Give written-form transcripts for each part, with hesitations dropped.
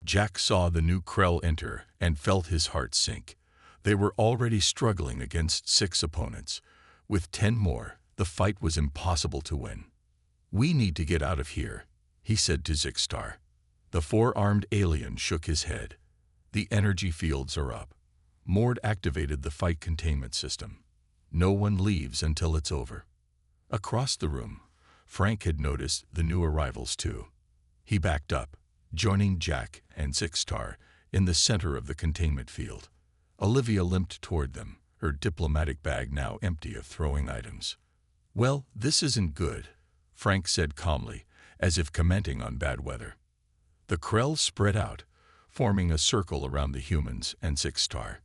Jack saw the new Krell enter and felt his heart sink. They were already struggling against 6 opponents. With 10 more, the fight was impossible to win. "We need to get out of here," he said to Zixstar. The 4-armed alien shook his head. "The energy fields are up." Mord activated the fight containment system. "No one leaves until it's over." Across the room, Frank had noticed the new arrivals too. He backed up, joining Jack and Zixstar in the center of the containment field. Olivia limped toward them, her diplomatic bag now empty of throwing items. "Well, this isn't good," Frank said calmly, as if commenting on bad weather. The Krell spread out, forming a circle around the humans and Zixstar.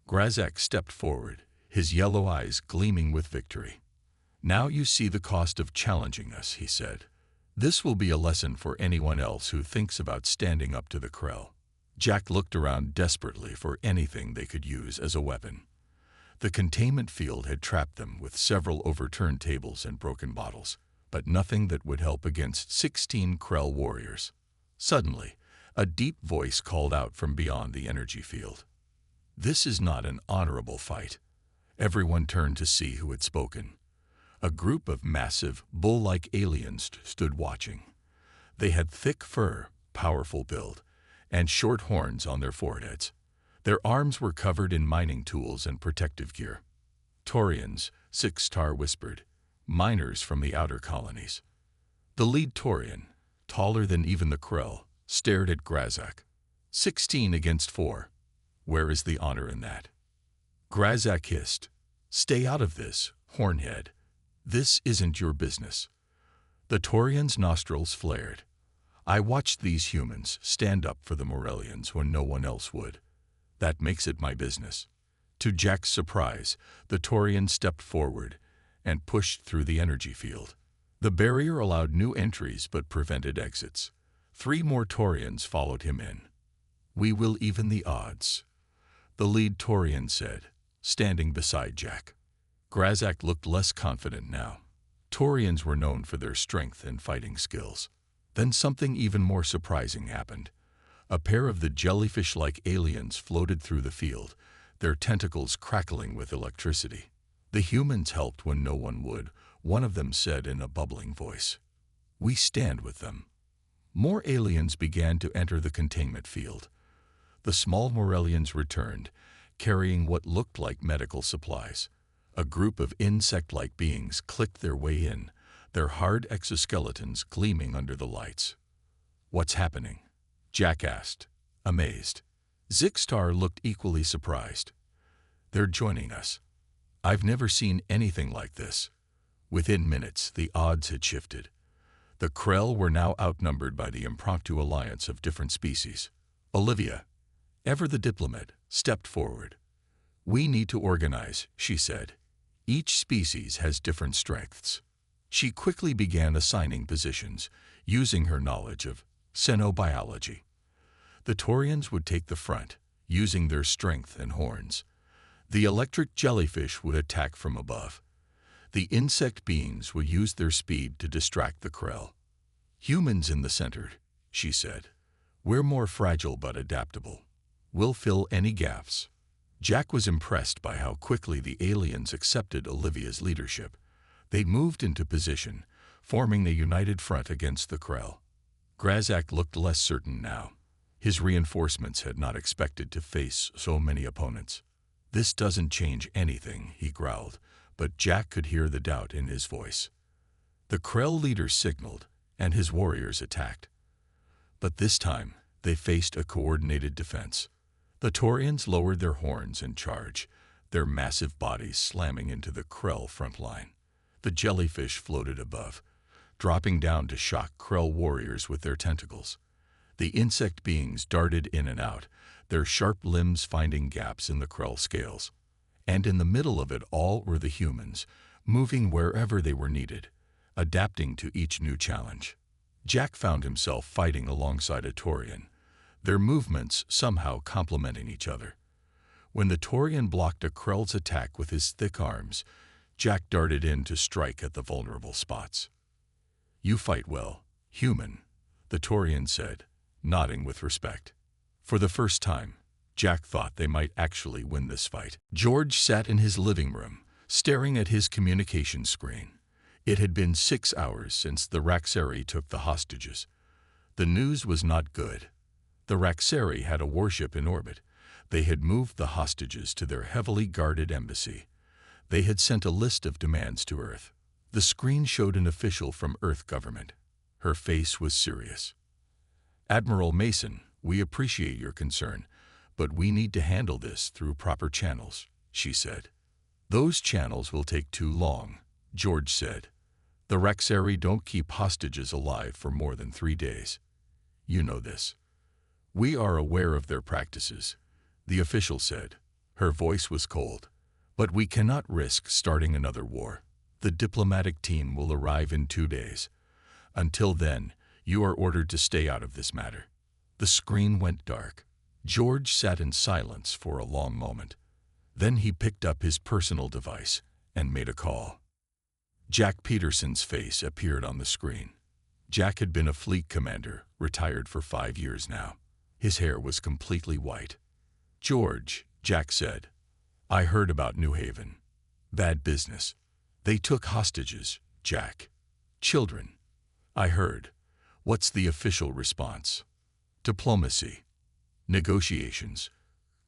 Grazak stepped forward, his yellow eyes gleaming with victory. "Now you see the cost of challenging us," he said. "This will be a lesson for anyone else who thinks about standing up to the Krell." Jack looked around desperately for anything they could use as a weapon. The containment field had trapped them with several overturned tables and broken bottles, but nothing that would help against 16 Krell warriors. Suddenly, a deep voice called out from beyond the energy field. "This is not an honorable fight." Everyone turned to see who had spoken. A group of massive, bull-like aliens stood watching. They had thick fur, powerful build, and short horns on their foreheads. Their arms were covered in mining tools and protective gear. "Taurians," Zixstar whispered, "miners from the outer colonies." The lead Taurian, taller than even the Krell, stared at Grazak. 16 against 4. Where is the honor in that?" Grazak hissed. "Stay out of this, Hornhead. This isn't your business." The Taurian's nostrils flared. "I watched these humans stand up for the Morellians when no one else would. That makes it my business." To Jack's surprise, the Taurian stepped forward and pushed through the energy field. The barrier allowed new entries but prevented exits. 3 more Taurians followed him in. "We will even the odds," the lead Taurian said, standing beside Jack. Grazak looked less confident now. Taurians were known for their strength and fighting skills. Then something even more surprising happened. A pair of the jellyfish-like aliens floated through the field, their tentacles crackling with electricity. "The humans helped when no one would," one of them said in a bubbling voice. "We stand with them." More aliens began to enter the containment field. The small Morellians returned, carrying what looked like medical supplies. A group of insect-like beings clicked their way in, their hard exoskeletons gleaming under the lights. "What's happening?" Jack asked, amazed. Zixstar looked equally surprised. "They're joining us. I've never seen anything like this." Within minutes, the odds had shifted. The Krell were now outnumbered by the impromptu alliance of different species. Olivia, ever the diplomat, stepped forward. "We need to organize," she said. "Each species has different strengths." She quickly began assigning positions, using her knowledge of xenobiology. The Taurians would take the front, using their strength and horns. The electric jellyfish would attack from above. The insect beings would use their speed to distract the Krell. "Humans in the center," she said. "We're more fragile but adaptable. We'll fill any gaps." Jack was impressed by how quickly the aliens accepted Olivia's leadership. They moved into position, forming a united front against the Krell. Grazak looked less certain now. His reinforcements had not expected to face so many opponents. "This doesn't change anything," he growled, but Jack could hear the doubt in his voice. The Krell leader signaled, and his warriors attacked. But this time, they faced a coordinated defense. The Taurians lowered their horns and charged, their massive bodies slamming into the Krell front line. The jellyfish floated above, dropping down to shock Krell warriors with their tentacles. The insect beings darted in and out, their sharp limbs finding gaps in the Krell scales. And in the middle of it all were the humans, moving wherever they were needed, adapting to each new challenge. Jack found himself fighting alongside a Taurian, their movements somehow complementing each other. When the Taurian blocked a Krell's attack with his thick arms, Jack darted in to strike at the vulnerable spots. "You fight well, human," the Taurian said, nodding with respect. For the first time, Jack thought they might actually win this fight. George sat in his living room, staring at his communication screen. It had been 6 hours since the Raxari took the hostages. The news was not good. The Raxari had a warship in orbit. They had moved the hostages to their heavily guarded embassy. They had sent a list of demands to Earth. The screen showed an official from Earth government. Her face was serious. "Admiral Mason, we appreciate your concern, but we need to handle this through proper channels," she said. "Those channels will take too long," George said. "The Raxari don't keep hostages alive for more than 3 days. You know this." "We are aware of their practices," the official said. Her voice was cold. "But we cannot risk starting another war. The diplomatic team will arrive in 2 days. Until then, you are ordered to stay out of this matter." The screen went dark. George sat in silence for a long moment. Then he picked up his personal device and made a call. Jack Peterson's face appeared on the screen. Jack had been a fleet commander, retired for 5 years now. His hair was completely white. "George," Jack said, "I heard about New Haven. Bad business. They took hostages, Jack. Children. I heard. What's the official response?" "Diplomacy. Negotiations.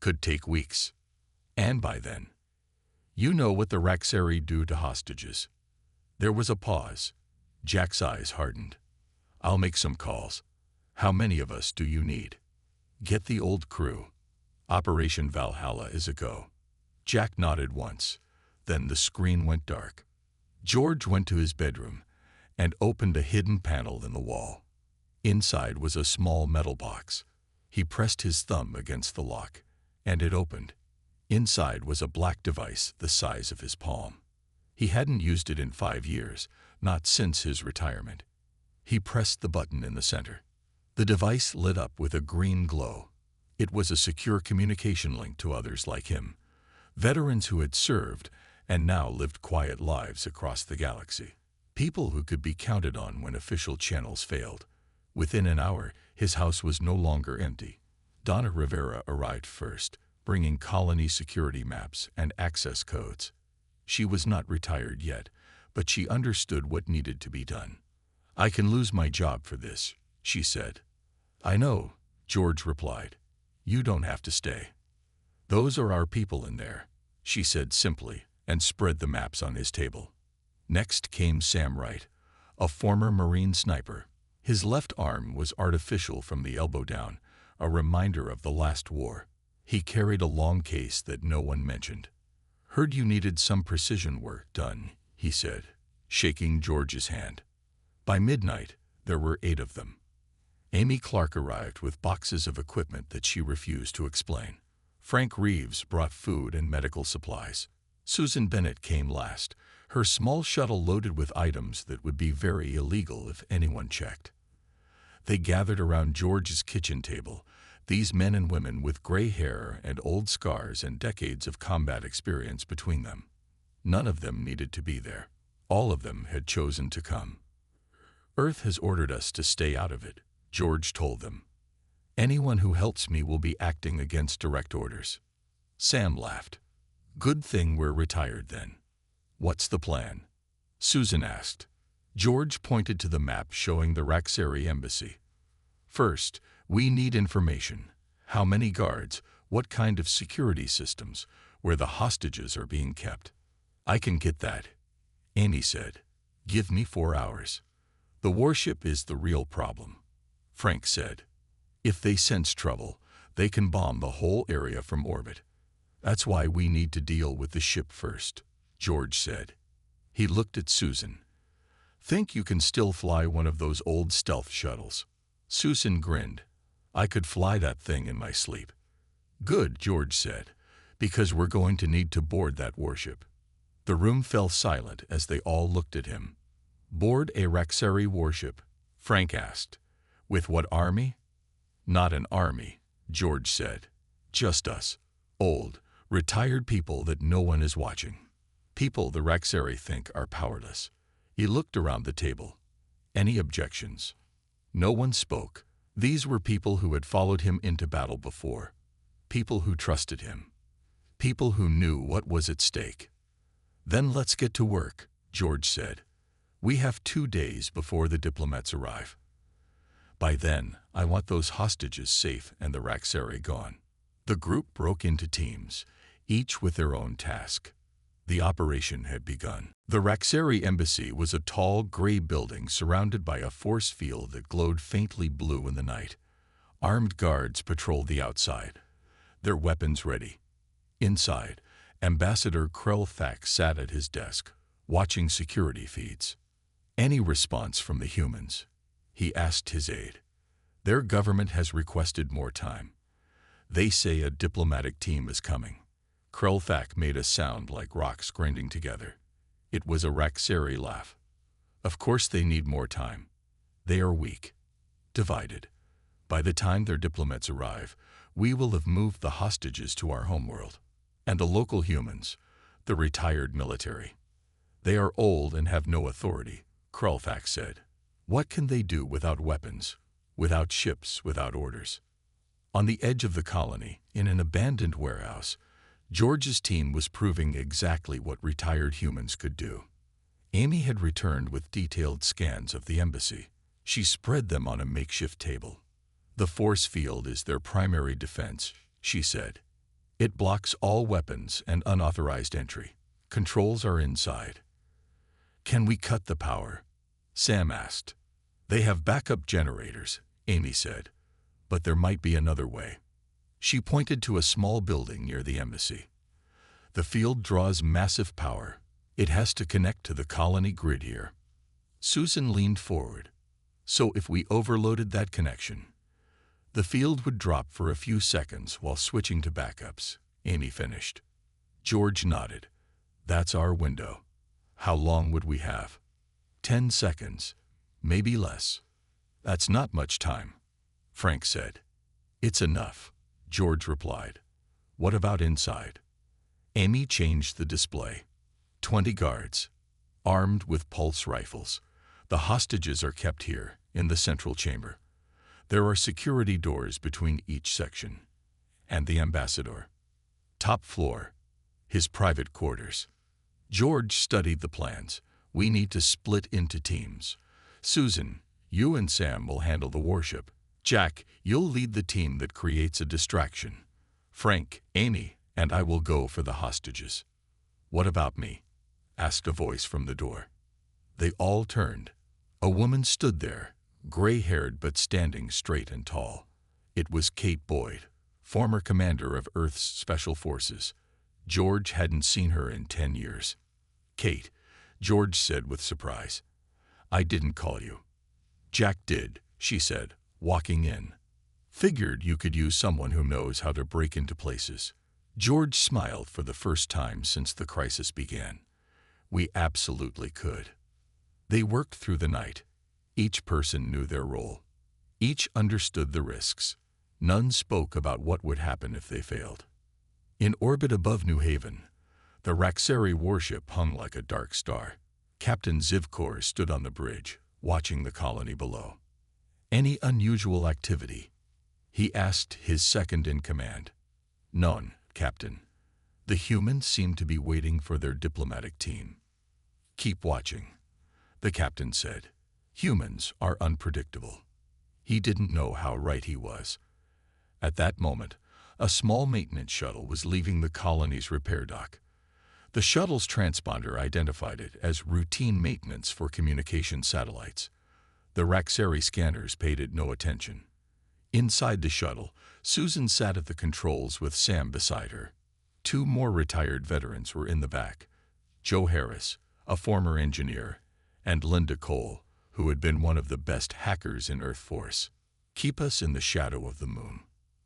Could take weeks. And by then. You know what the Raxari do to hostages." There was a pause. Jack's eyes hardened. "I'll make some calls. How many of us do you need?" "Get the old crew. Operation Valhalla is a go." Jack nodded once. Then the screen went dark. George went to his bedroom and opened a hidden panel in the wall. Inside was a small metal box. He pressed his thumb against the lock, and it opened. Inside was a black device the size of his palm. He hadn't used it in 5 years, not since his retirement. He pressed the button in the center. The device lit up with a green glow. It was a secure communication link to others like him, veterans who had served and now lived quiet lives across the galaxy. People who could be counted on when official channels failed. Within an hour, his house was no longer empty. Donna Rivera arrived first, bringing colony security maps and access codes. She was not retired yet, but she understood what needed to be done. "I can lose my job for this," she said. "I know," George replied. "You don't have to stay. Those are our people in there," she said simply, and spread the maps on his table. Next came Sam Wright, a former Marine sniper. His left arm was artificial from the elbow down, a reminder of the last war. He carried a long case that no one mentioned. "Heard you needed some precision work done," he said, shaking George's hand. By midnight, there were 8 of them. Amy Clark arrived with boxes of equipment that she refused to explain. Frank Reeves brought food and medical supplies. Susan Bennett came last, her small shuttle loaded with items that would be very illegal if anyone checked. They gathered around George's kitchen table, these men and women with gray hair and old scars and decades of combat experience between them. None of them needed to be there. All of them had chosen to come. "Earth has ordered us to stay out of it," George told them. "Anyone who helps me will be acting against direct orders." Sam laughed. "Good thing we're retired then." "What's the plan?" Susan asked. George pointed to the map showing the Raxari embassy. "First, we need information. How many guards, what kind of security systems, where the hostages are being kept." "I can get that," Amy said. "Give me 4 hours." "The warship is the real problem," Frank said. "If they sense trouble, they can bomb the whole area from orbit. That's why we need to deal with the ship first," George said. He looked at Susan. "Think you can still fly one of those old stealth shuttles?" Susan grinned. "I could fly that thing in my sleep." "Good," George said, "because we're going to need to board that warship." The room fell silent as they all looked at him. "Board a Raxari warship?" Frank asked. "With what army?" "Not an army," George said. "Just us. Old, retired people that no one is watching. People the Raxari think are powerless." He looked around the table. "Any objections?" No one spoke. These were people who had followed him into battle before, people who trusted him, people who knew what was at stake. "Then let's get to work," George said. "We have 2 days before the diplomats arrive. By then, I want those hostages safe and the Raxari gone." The group broke into teams, each with their own task. The operation had begun. The Raxari embassy was a tall, gray building surrounded by a force field that glowed faintly blue in the night. Armed guards patrolled the outside, their weapons ready. Inside, Ambassador Krell Thax sat at his desk, watching security feeds. "Any response from the humans?" he asked his aide. "Their government has requested more time. They say a diplomatic team is coming." Krell made a sound like rocks grinding together. It was a Raxari laugh. "Of course they need more time. They are weak, divided. By the time their diplomats arrive, we will have moved the hostages to our homeworld. And the local humans, the retired military. They are old and have no authority," Krell said. "What can they do without weapons, without ships, without orders?" On the edge of the colony, in an abandoned warehouse, George's team was proving exactly what retired humans could do. Amy had returned with detailed scans of the embassy. She spread them on a makeshift table. "The force field is their primary defense," she said. "It blocks all weapons and unauthorized entry. Controls are inside." "Can we cut the power?" Sam asked. "They have backup generators," Amy said, "but there might be another way." She pointed to a small building near the embassy. "The field draws massive power. It has to connect to the colony grid here." Susan leaned forward. "So if we overloaded that connection, the field would drop for a few seconds while switching to backups," Amy finished. George nodded. "That's our window. How long would we have?" 10 seconds, maybe less." "That's not much time," Frank said. "It's enough," George replied. "What about inside?" Amy changed the display. 20 guards, armed with pulse rifles. The hostages are kept here, in the central chamber. There are security doors between each section. And the ambassador. Top floor, his private quarters. George studied the plans. "We need to split into teams. Susan, you and Sam will handle the warship. Jack, you'll lead the team that creates a distraction. Frank, Amy, and I will go for the hostages." "What about me?" asked a voice from the door. They all turned. A woman stood there, gray-haired but standing straight and tall. It was Kate Boyd, former commander of Earth's Special Forces. George hadn't seen her in 10 years. "Kate," George said with surprise. "I didn't call you." "Jack did," she said, walking in. "Figured you could use someone who knows how to break into places." George smiled for the first time since the crisis began. "We absolutely could." They worked through the night. Each person knew their role. Each understood the risks. None spoke about what would happen if they failed. In orbit above New Haven, the Raxari warship hung like a dark star. Captain Zivkor stood on the bridge, watching the colony below. "Any unusual activity?" he asked his second-in-command. "None, Captain. The humans seem to be waiting for their diplomatic team." "Keep watching," the captain said. "Humans are unpredictable." He didn't know how right he was. At that moment, a small maintenance shuttle was leaving the colony's repair dock. The shuttle's transponder identified it as routine maintenance for communication satellites. The Raxari scanners paid it no attention. Inside the shuttle, Susan sat at the controls with Sam beside her. 2 more retired veterans were in the back. Joe Harris, a former engineer, and Linda Cole, who had been one of the best hackers in Earth Force. "Keep us in the shadow of the moon,"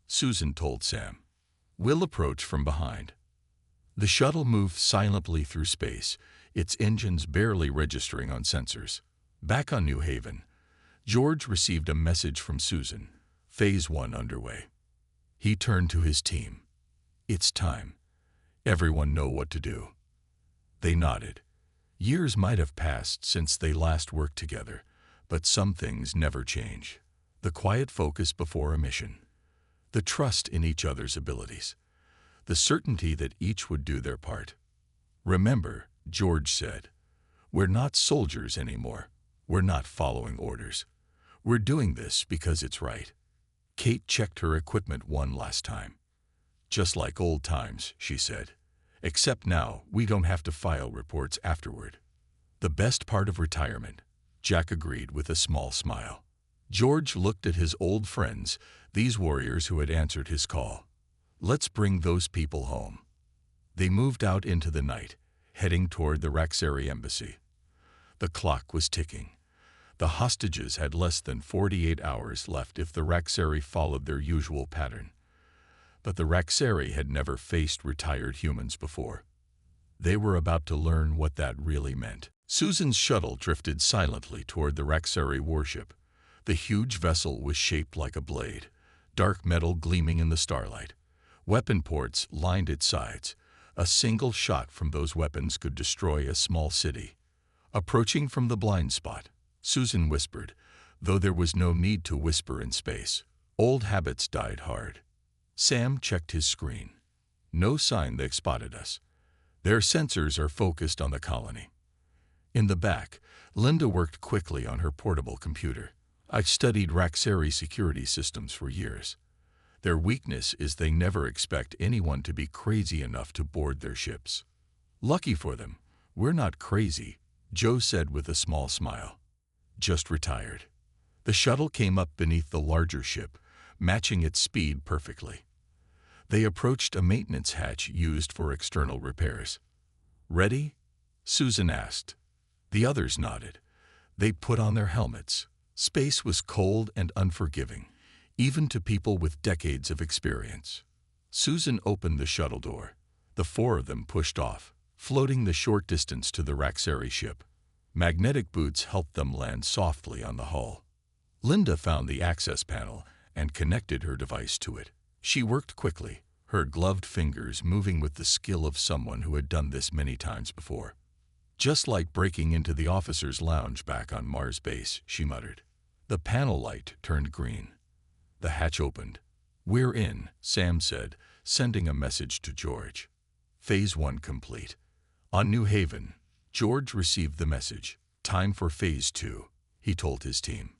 Susan told Sam. "We'll approach from behind." The shuttle moved silently through space, its engines barely registering on sensors. Back on New Haven, George received a message from Susan. Phase 1 underway. He turned to his team. "It's time. Everyone know what to do." They nodded. Years might have passed since they last worked together, but some things never change. The quiet focus before a mission. The trust in each other's abilities. The certainty that each would do their part. "Remember," George said, "we're not soldiers anymore. We're not following orders. We're doing this because it's right." Kate checked her equipment one last time. "Just like old times," she said. "Except now we don't have to file reports afterward." "The best part of retirement," Jack agreed with a small smile. George looked at his old friends, these warriors who had answered his call. "Let's bring those people home." They moved out into the night, heading toward the Raxari embassy. The clock was ticking. The hostages had less than 48 hours left if the Raxari followed their usual pattern. But the Raxari had never faced retired humans before. They were about to learn what that really meant. Susan's shuttle drifted silently toward the Raxari warship. The huge vessel was shaped like a blade, dark metal gleaming in the starlight. Weapon ports lined its sides. A single shot from those weapons could destroy a small city. Approaching from the blind spot, Susan whispered, though there was no need to whisper in space. Old habits died hard. Sam checked his screen. No sign they've spotted us. Their sensors are focused on the colony. In the back, Linda worked quickly on her portable computer. "I've studied Raxari security systems for years. Their weakness is they never expect anyone to be crazy enough to board their ships. Lucky for them, we're not crazy," Joe said with a small smile. "Just retired." The shuttle came up beneath the larger ship, matching its speed perfectly. They approached a maintenance hatch used for external repairs. "Ready?" Susan asked. The others nodded. They put on their helmets. Space was cold and unforgiving, even to people with decades of experience. Susan opened the shuttle door. The four of them pushed off, floating the short distance to the Raxari ship. Magnetic boots helped them land softly on the hull. Linda found the access panel and connected her device to it. She worked quickly, her gloved fingers moving with the skill of someone who had done this many times before. "Just like breaking into the officers' lounge back on Mars base," she muttered. The panel light turned green. The hatch opened. "We're in," Sam said, sending a message to George. Phase 1 complete. On New Haven, George received the message. "Time for Phase 2, he told his team.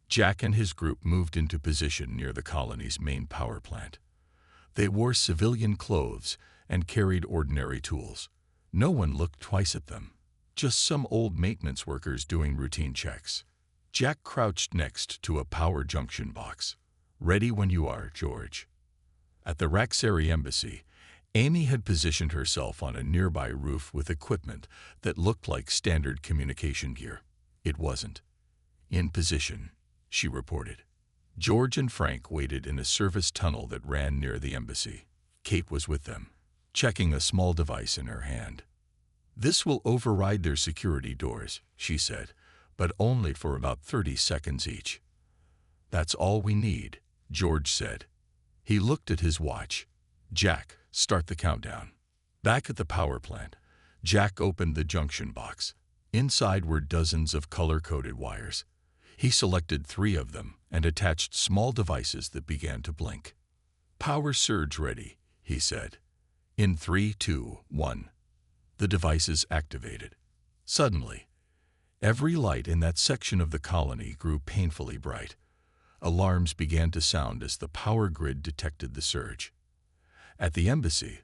Jack and his group moved into position near the colony's main power plant. They wore civilian clothes and carried ordinary tools. No one looked twice at them. Just some old maintenance workers doing routine checks. Jack crouched next to a power junction box. "Ready when you are, George." At the Raxari embassy, Amy had positioned herself on a nearby roof with equipment that looked like standard communication gear. It wasn't. "In position," she reported. George and Frank waited in a service tunnel that ran near the embassy. Kate was with them, checking a small device in her hand. "This will override their security doors," she said, "but only for about 30 seconds each." "That's all we need," George said. He looked at his watch. "Jack, start the countdown." Back at the power plant, Jack opened the junction box. Inside were dozens of color-coded wires. He selected 3 of them and attached small devices that began to blink. "Power surge ready," he said. "In 3, 2, 1. The devices activated. Suddenly, every light in that section of the colony grew painfully bright. Alarms began to sound as the power grid detected the surge. At the embassy,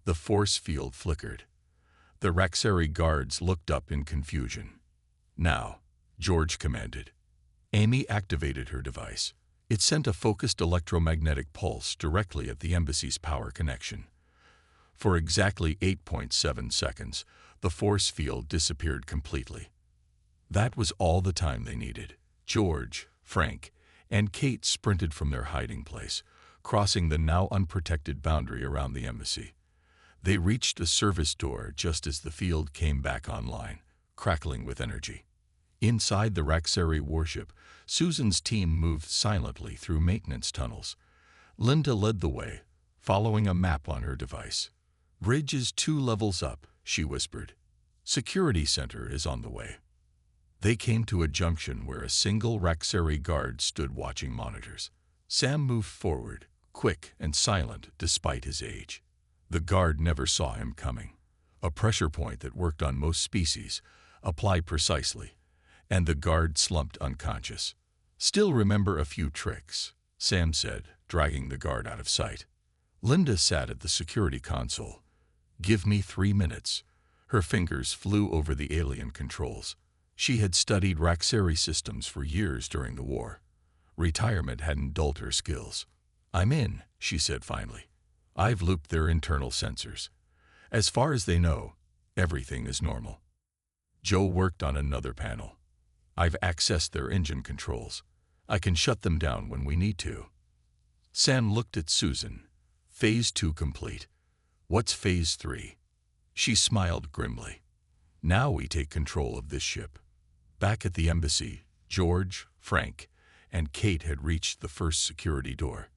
the force field flickered. The Raxari guards looked up in confusion. "Now," George commanded. Amy activated her device. It sent a focused electromagnetic pulse directly at the embassy's power connection. For exactly 8.7 seconds, the force field disappeared completely. That was all the time they needed. George, Frank, and Kate sprinted from their hiding place, crossing the now unprotected boundary around the embassy. They reached a service door just as the field came back online, crackling with energy. Inside the Raxari warship, Susan's team moved silently through maintenance tunnels. Linda led the way, following a map on her device. "Bridge is 2 levels up," she whispered. "Security center is on the way." They came to a junction where a single Raxari guard stood watching monitors. Sam moved forward, quick and silent despite his age. The guard never saw him coming. A pressure point that worked on most species applied precisely, and the guard slumped unconscious. "Still remember a few tricks," Sam said, dragging the guard out of sight. Linda sat at the security console. "Give me 3 minutes." Her fingers flew over the alien controls. She had studied Raxari systems for years during the war. Retirement hadn't dulled her skills. "I'm in," she said finally. "I've looped their internal sensors. As far as they know, everything is normal." Joe worked on another panel. "I've accessed their engine controls. I can shut them down when we need to." Sam looked at Susan. "Phase 2 complete. What's Phase 3? She smiled grimly. "Now we take control of this ship." Back at the embassy, George, Frank, and Kate had reached the first security door.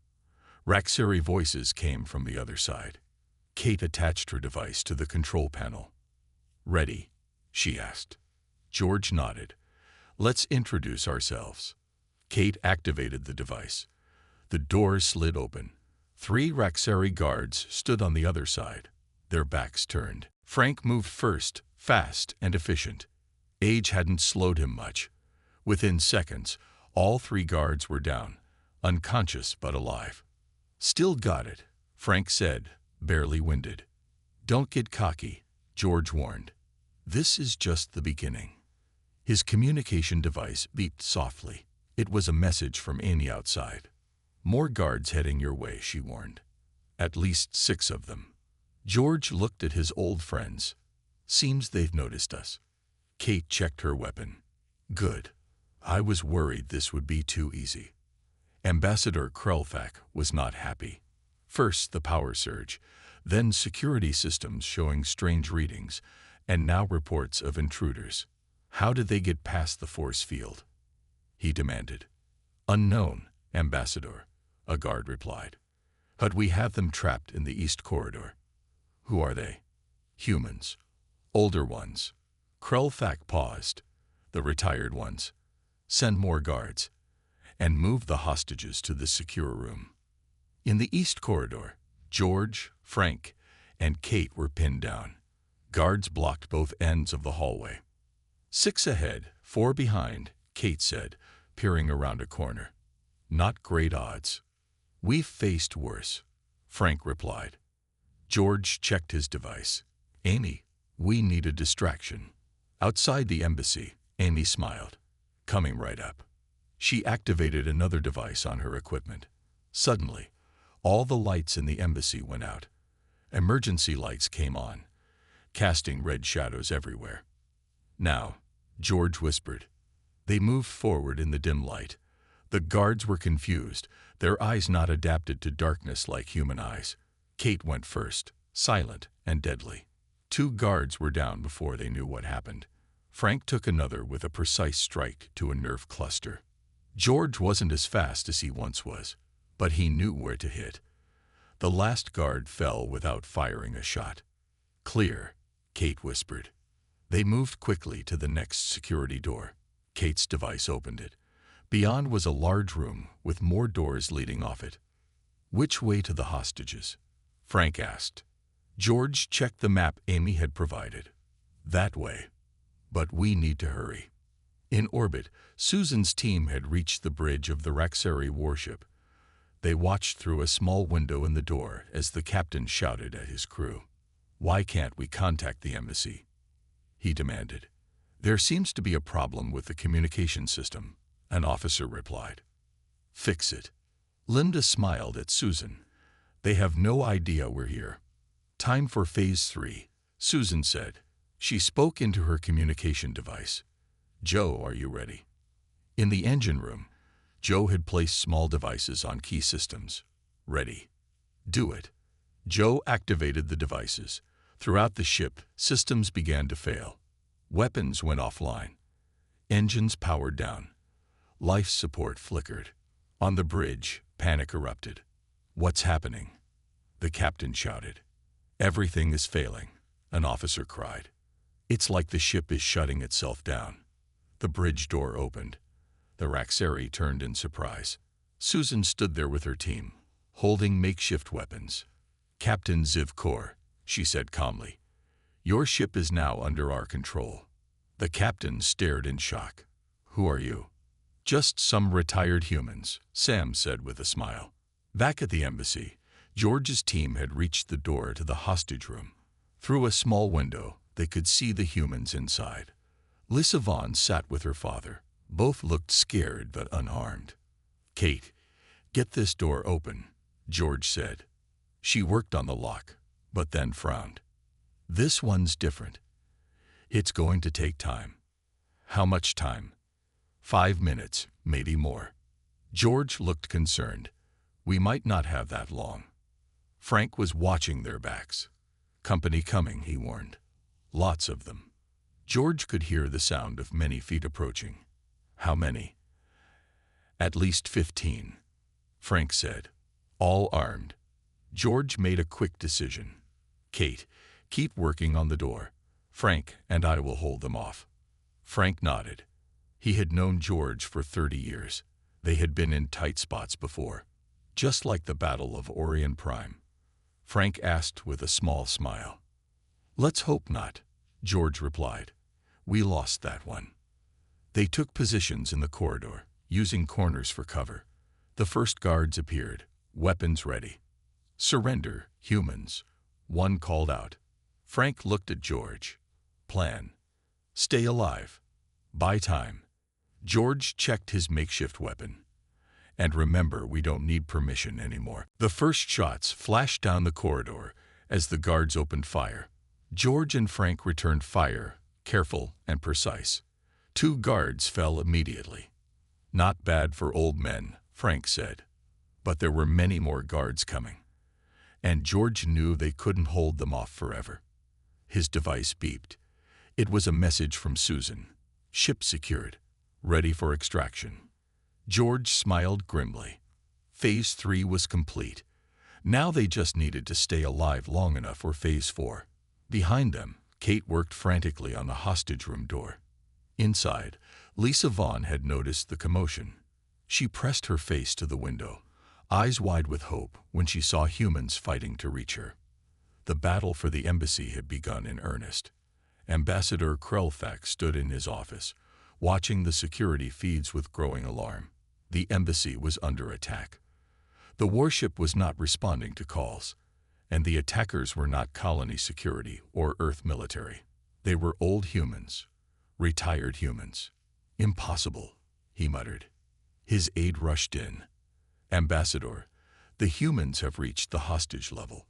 Raxari voices came from the other side. Kate attached her device to the control panel. "Ready?" she asked. George nodded. "Let's introduce ourselves." Kate activated the device. The doors slid open. 3 Raxari guards stood on the other side, their backs turned. Frank moved first, fast and efficient. Age hadn't slowed him much. Within seconds, all 3 guards were down, unconscious but alive. "Still got it," Frank said, barely winded. "Don't get cocky," George warned. "This is just the beginning." His communication device beeped softly. It was a message from Amy outside. "More guards heading your way," she warned. "At least 6 of them." George looked at his old friends. "Seems they've noticed us." Kate checked her weapon. "Good. I was worried this would be too easy." Ambassador Krelfak was not happy. First the power surge, then security systems showing strange readings, and now reports of intruders. "How did they get past the force field?" he demanded. "Unknown, Ambassador," a guard replied. "But we have them trapped in the East Corridor." "Who are they?" "Humans. Older ones." Krelfak paused. "The retired ones. Send more guards. And move the hostages to the secure room." In the East Corridor, George, Frank, and Kate were pinned down. Guards blocked both ends of the hallway. 6 ahead, 4 behind, Kate said, peering around a corner. "Not great odds." "We've faced worse," Frank replied. George checked his device. "Amy, we need a distraction." Outside the embassy, Amy smiled. "Coming right up." She activated another device on her equipment. Suddenly, all the lights in the embassy went out. Emergency lights came on, casting red shadows everywhere. "Now," George whispered. They moved forward in the dim light. The guards were confused, their eyes not adapted to darkness like human eyes. Kate went first, silent and deadly. 2 guards were down before they knew what happened. Frank took another with a precise strike to a nerve cluster. George wasn't as fast as he once was, but he knew where to hit. The last guard fell without firing a shot. "Clear," Kate whispered. They moved quickly to the next security door. Kate's device opened it. Beyond was a large room with more doors leading off it. "Which way to the hostages?" Frank asked. George checked the map Amy had provided. "That way. But we need to hurry." In orbit, Susan's team had reached the bridge of the Raxari warship. They watched through a small window in the door as the captain shouted at his crew. "Why can't we contact the embassy?" he demanded. "There seems to be a problem with the communication system," an officer replied. "Fix it." Linda smiled at Susan. "They have no idea we're here." "Time for Phase 3, Susan said. She spoke into her communication device. "Joe, are you ready?" In the engine room, Joe had placed small devices on key systems. "Ready." "Do it." Joe activated the devices. Throughout the ship, systems began to fail. Weapons went offline. Engines powered down. Life support flickered. On the bridge, panic erupted. "What's happening?" the captain shouted. "Everything is failing," an officer cried. "It's like the ship is shutting itself down." The bridge door opened. The Raxari turned in surprise. Susan stood there with her team, holding makeshift weapons. "Captain Zivkor," she said calmly, "your ship is now under our control." The captain stared in shock. "Who are you?" "Just some retired humans," Sam said with a smile. Back at the embassy, George's team had reached the door to the hostage room. Through a small window, they could see the humans inside. Lisa Vaughn sat with her father. Both looked scared but unharmed. "Kate, get this door open," George said. She worked on the lock, but then frowned. "This one's different. It's going to take time." "How much time?" 5 minutes, maybe more." George looked concerned. "We might not have that long." Frank was watching their backs. "Company coming," he warned. "Lots of them." George could hear the sound of many feet approaching. "How many?" "At least 15, Frank said. "All armed." George made a quick decision. "Kate, keep working on the door. Frank and I will hold them off." Frank nodded. He had known George for 30 years. They had been in tight spots before, just like the Battle of Orion Prime. Frank asked with a small smile. "Let's hope not," George replied. "We lost that one." They took positions in the corridor, using corners for cover. The first guards appeared, weapons ready. "Surrender, humans," one called out. Frank looked at George. "Plan. Stay alive. Buy time." George checked his makeshift weapon. "And remember, we don't need permission anymore." The first shots flashed down the corridor as the guards opened fire. George and Frank returned fire, careful and precise. 2 guards fell immediately. "Not bad for old men," Frank said. But there were many more guards coming. And George knew they couldn't hold them off forever. His device beeped. It was a message from Susan. "Ship secured. Ready for extraction." George smiled grimly. Phase 3 was complete. Now they just needed to stay alive long enough for Phase 4. Behind them, Kate worked frantically on the hostage room door. Inside, Lisa Vaughn had noticed the commotion. She pressed her face to the window, eyes wide with hope when she saw humans fighting to reach her. The battle for the embassy had begun in earnest. Ambassador Krelfak stood in his office, watching the security feeds with growing alarm. The embassy was under attack. The warship was not responding to calls, and the attackers were not colony security or Earth military. They were old humans, retired humans. "Impossible," he muttered. His aide rushed in. "Ambassador, the humans have reached the hostage level,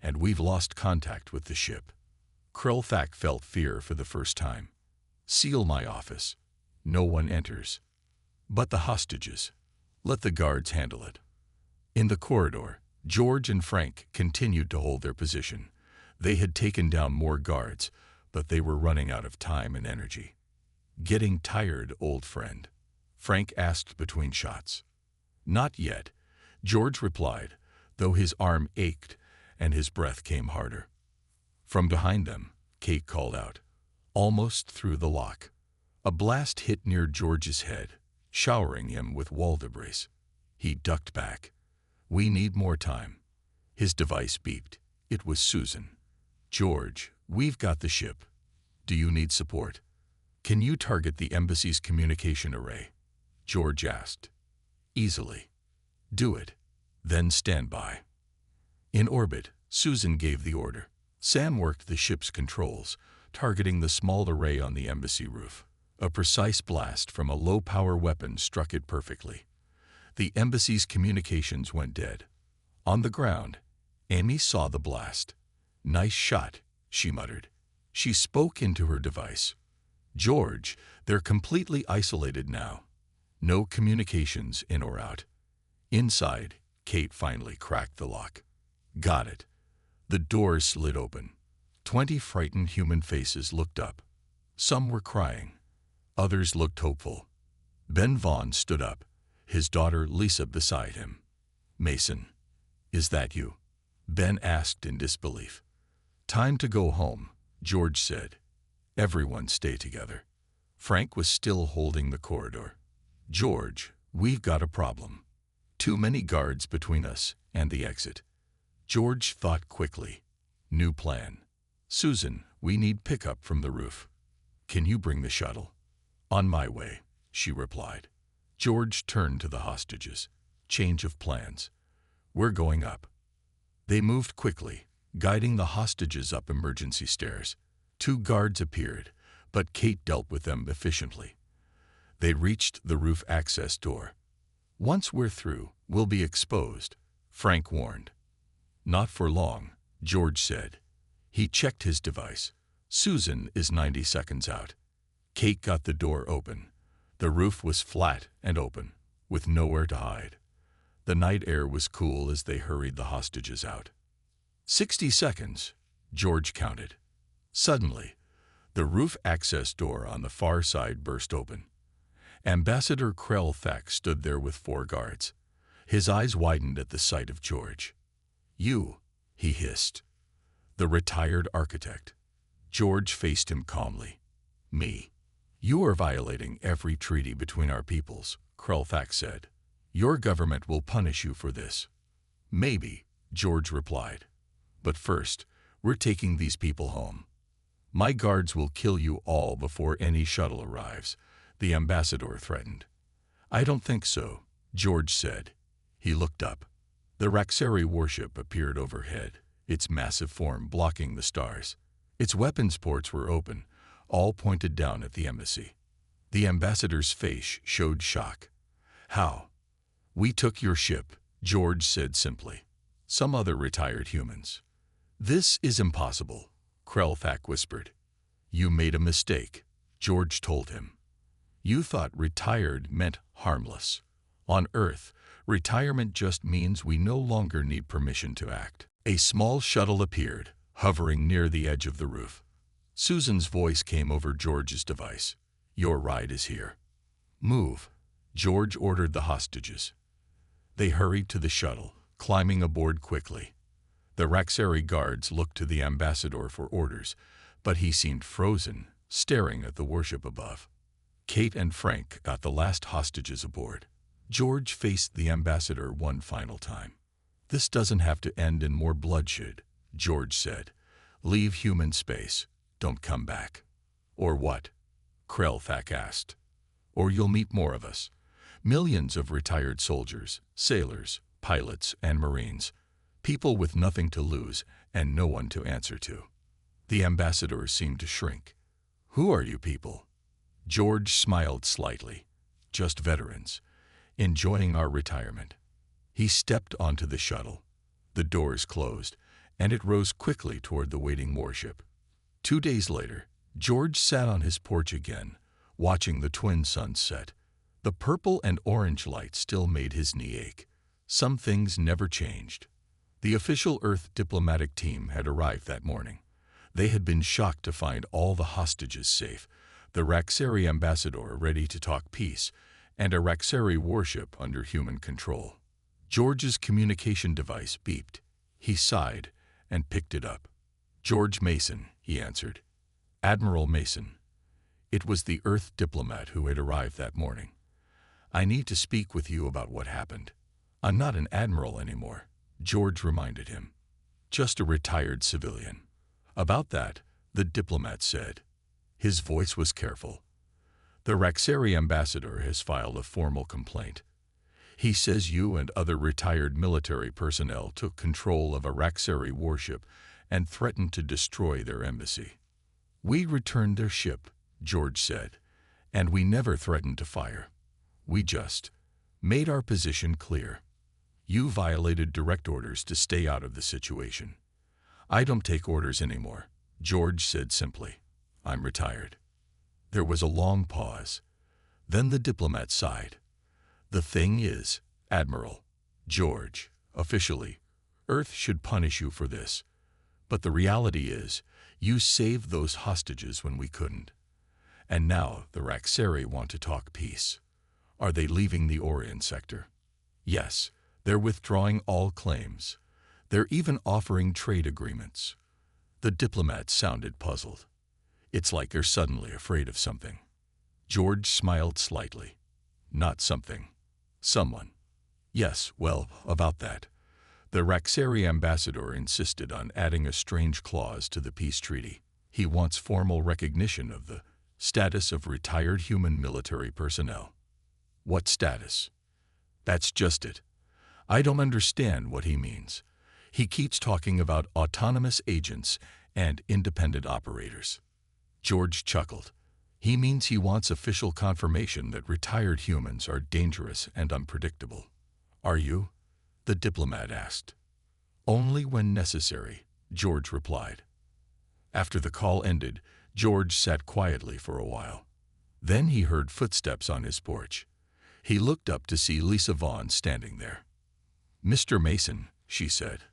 and we've lost contact with the ship." Krelfak felt fear for the first time. "Seal my office. No one enters." "But the hostages. Let the guards handle it." In the corridor, George and Frank continued to hold their position. They had taken down more guards, but they were running out of time and energy. "Getting tired, old friend?" Frank asked between shots. "Not yet," George replied, though his arm ached and his breath came harder. From behind them, Kate called out, almost through the lock. A blast hit near George's head, showering him with wall debris. He ducked back. "We need more time." His device beeped. It was Susan. "George, we've got the ship. Do you need support?" "Can you target the embassy's communication array?" George asked. "Easily." "Do it. Then stand by." In orbit, Susan gave the order. Sam worked the ship's controls, targeting the small array on the embassy roof. A precise blast from a low-power weapon struck it perfectly. The embassy's communications went dead. On the ground, Amy saw the blast. "Nice shot," she muttered. She spoke into her device. "George, they're completely isolated now. No communications in or out." Inside, Kate finally cracked the lock. "Got it." The door slid open. 20 frightened human faces looked up. Some were crying. Others looked hopeful. Ben Vaughn stood up, his daughter Lisa beside him. "Mason, is that you?" Ben asked in disbelief. "Time to go home," George said. "Everyone stay together." Frank was still holding the corridor. George, we've got a problem. Too many guards between us and the exit. George thought quickly. New plan. Susan, we need pickup from the roof. Can you bring the shuttle? On my way, she replied. George turned to the hostages. Change of plans. We're going up. They moved quickly, guiding the hostages up emergency stairs. 2 guards appeared, but Kate dealt with them efficiently. They reached the roof access door. Once we're through, we'll be exposed, Frank warned. Not for long, George said. He checked his device. Susan is 90 seconds out. Kate got the door open. The roof was flat and open, with nowhere to hide. The night air was cool as they hurried the hostages out. 60 seconds, George counted. Suddenly, the roof access door on the far side burst open. Ambassador Krell Thack stood there with 4 guards. His eyes widened at the sight of George. You, he hissed. The retired architect. George faced him calmly. Me. You are violating every treaty between our peoples, Krell Thack said. Your government will punish you for this. Maybe, George replied. But first, we're taking these people home. My guards will kill you all before any shuttle arrives, the ambassador threatened. I don't think so, George said. He looked up. The Raxari warship appeared overhead, its massive form blocking the stars. Its weapons ports were open, all pointed down at the embassy. The ambassador's face showed shock. How? We took your ship, George said simply. Some other retired humans. This is impossible, Krell Thack whispered. You made a mistake, George told him. You thought retired meant harmless. On Earth, retirement just means we no longer need permission to act. A small shuttle appeared, hovering near the edge of the roof. Susan's voice came over George's device. Your ride is here. Move, George ordered the hostages. They hurried to the shuttle, climbing aboard quickly. The Raxari guards looked to the ambassador for orders, but he seemed frozen, staring at the warship above. Kate and Frank got the last hostages aboard. George faced the ambassador one final time. This doesn't have to end in more bloodshed, George said. Leave human space. Don't come back. Or what? Krell Thack asked. Or you'll meet more of us. Millions of retired soldiers, sailors, pilots, and Marines. People with nothing to lose and no one to answer to. The ambassador seemed to shrink. Who are you people? George smiled slightly. Just veterans, enjoying our retirement. He stepped onto the shuttle. The doors closed, and it rose quickly toward the waiting warship. 2 days later, George sat on his porch again, watching the twin suns set. The purple and orange light still made his knee ache. Some things never changed. The official Earth diplomatic team had arrived that morning. They had been shocked to find all the hostages safe, the Raxari ambassador ready to talk peace, and a Raxari warship under human control. George's communication device beeped. He sighed and picked it up. George Mason, he answered. Admiral Mason. It was the Earth diplomat who had arrived that morning. I need to speak with you about what happened. I'm not an admiral anymore, George reminded him. Just a retired civilian. About that, the diplomat said. His voice was careful. The Raxari ambassador has filed a formal complaint. He says you and other retired military personnel took control of a Raxari warship and threatened to destroy their embassy. We returned their ship, George said, and we never threatened to fire. We just made our position clear. You violated direct orders to stay out of the situation. I don't take orders anymore, George said simply. I'm retired. There was a long pause. Then the diplomat sighed. The thing is, Admiral, George, officially, Earth should punish you for this. But the reality is, you saved those hostages when we couldn't. And now the Raxari want to talk peace. Are they leaving the Orion sector? Yes, they're withdrawing all claims. They're even offering trade agreements. The diplomat sounded puzzled. It's like they're suddenly afraid of something. George smiled slightly. Not something. Someone. Yes, well, about that. The Raxari ambassador insisted on adding a strange clause to the peace treaty. He wants formal recognition of the status of retired human military personnel. What status? That's just it. I don't understand what he means. He keeps talking about autonomous agents and independent operators. George chuckled. He means he wants official confirmation that retired humans are dangerous and unpredictable. Are you? The diplomat asked. Only when necessary, George replied. After the call ended, George sat quietly for a while. Then he heard footsteps on his porch. He looked up to see Lisa Vaughn standing there. "Mr. Mason," she said,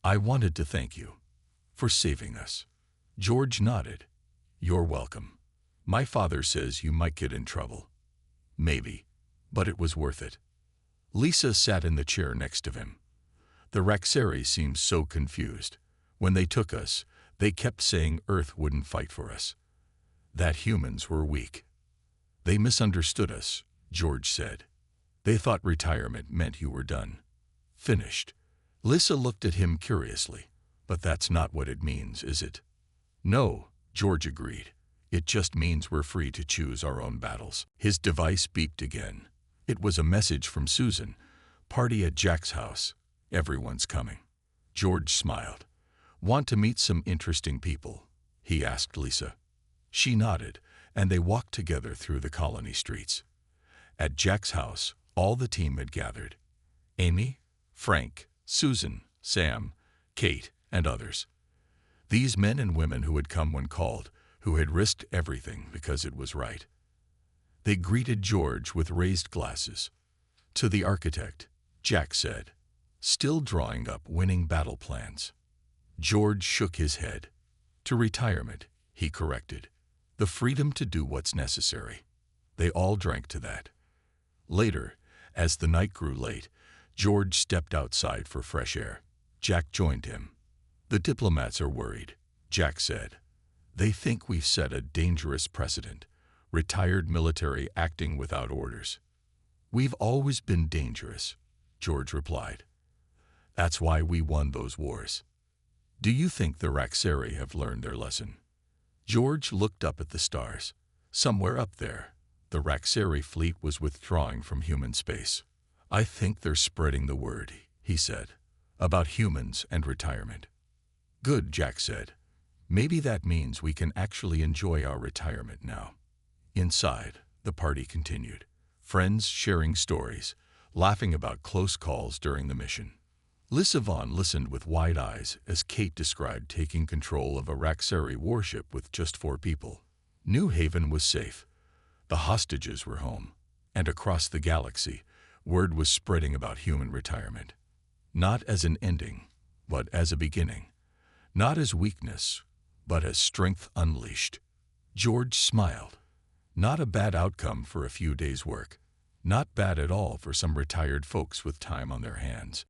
"I wanted to thank you for saving us." George nodded. "You're welcome. My father says you might get in trouble." "Maybe, but it was worth it." Lisa sat in the chair next to him. "The Raxari seemed so confused. When they took us, they kept saying Earth wouldn't fight for us. That humans were weak. They misunderstood us," George said. "They thought retirement meant you were done. Finished." Lisa looked at him curiously. "But that's not what it means, is it?" "No," George agreed. "It just means we're free to choose our own battles." His device beeped again. It was a message from Susan. "Party at Jack's house. Everyone's coming." George smiled. "Want to meet some interesting people?" he asked Lisa. She nodded, and they walked together through the colony streets. At Jack's house, all the team had gathered. Amy, Frank, Susan, Sam, Kate, and others. These men and women who had come when called, who had risked everything because it was right. They greeted George with raised glasses. "To the architect," Jack said, still drawing up winning battle plans. George shook his head. "To retirement," he corrected. "The freedom to do what's necessary." They all drank to that. Later, as the night grew late, George stepped outside for fresh air. Jack joined him. "The diplomats are worried," Jack said. "They think we've set a dangerous precedent, retired military acting without orders." "We've always been dangerous," George replied. "That's why we won those wars." "Do you think the Raxari have learned their lesson?" George looked up at the stars. Somewhere up there, the Raxari fleet was withdrawing from human space. "I think they're spreading the word," he said, "about humans and retirement." "Good," Jack said. "Maybe that means we can actually enjoy our retirement now." Inside, the party continued. Friends sharing stories, laughing about close calls during the mission. Lisa Vaughn listened with wide eyes as Kate described taking control of a Raxari warship with just 4 people. New Haven was safe. The hostages were home. And across the galaxy, word was spreading about human retirement. Not as an ending, but as a beginning. Not as weakness, but as strength unleashed. George smiled. Not a bad outcome for a few days' work. Not bad at all for some retired folks with time on their hands.